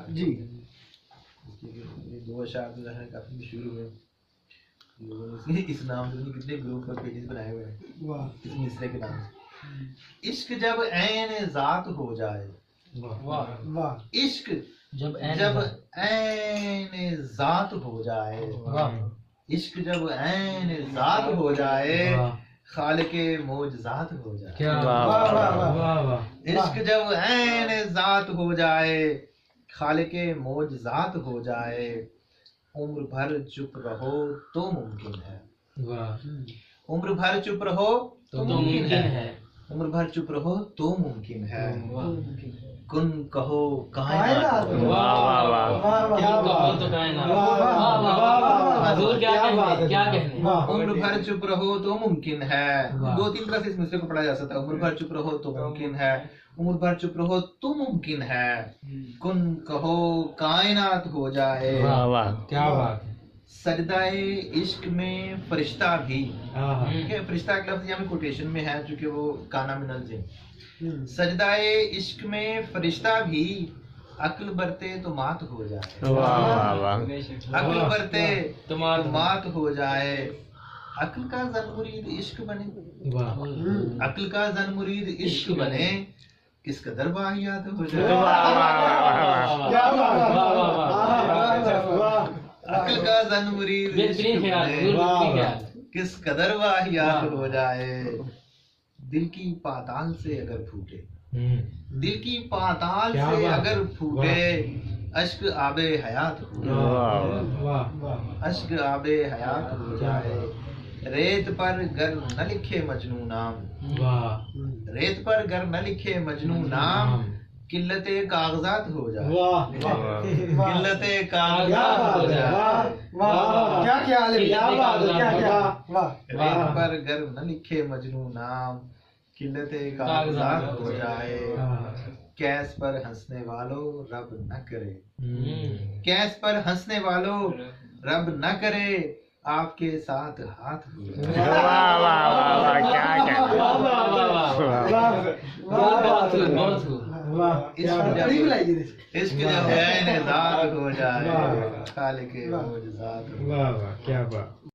جی دو اشعار جو ہے کافی مشہور ہوئے، لوگوں نے اس نام سے کتنے گروپ اور پیجز بنائے ہوئے ہیں اس مصرے کے نام سے۔ عشق جب عین ذات ہو جائے، عشق جب عین ذات ہو جائے، عشق جب عین ذات ہو جائے، خالق معجزات ہو جائے۔ عشق جب عین ذات ہو جائے، خالق معجزات ہو جائے، عمر بھر چپ رہو تو ممکن ہے، عمر بھر چپ رہو تو ممکن ہے، عمر بھر چپ رہو تو ممکن ہے، کن کہو کائنات، عمر بھر چپ رہو تو ممکن ہے۔ دو تین طرح سے اس مصرے کو پڑھا جا سکتا ہے، عمر بھر چپ رہو تو ممکن ہے، عمر بھر چپ رہو تو ممکن ہے، کن کہو کائنات ہو جائے۔ کیا بات ہے۔ سجدہ عشق میں فرشتہ بھی، فرشتہ کا لفظ یہاں کوٹیشن میں ہے چونکہ وہ کانا من الجن۔ سجدہ عشق میں فرشتہ بھی، عقل برتے تو مات ہو جائے، عقل برتے تو مات ہو جائے، عقل کا زن مرید عشق بنے، عقل کا زن مرید عشق بنے، کس قدر واہیات ہو جائے، عقل کا زن مرید عشق بنے، کس قدر واہیات ہو جائے، دل کی پاتال سے اگر پھوٹے، دل کی پاتال سے اگر پھوٹے، اشک آب حیات ہو جائے، اشک آب حیات ہو جائے، ریت پر گر نہ لکھے مجنوں نام، ریت پر گر نہ لکھے مجنوں نام، قلت کاغذات ہو جائے، قلت کاغذات ہو جائے، ریت پر گر نہ لکھے مجنوں نام، قلت کاغذات ہو جائے، کیس پر ہنسنے والو رب نہ کرے، کیس پر ہنسنے والو رب نہ کرے، آپ کے ساتھ ہاتھ ہو جائے۔ عشق جب عین ذات ہو جائے، خالق معجزات ہو جائے۔ کیا بات۔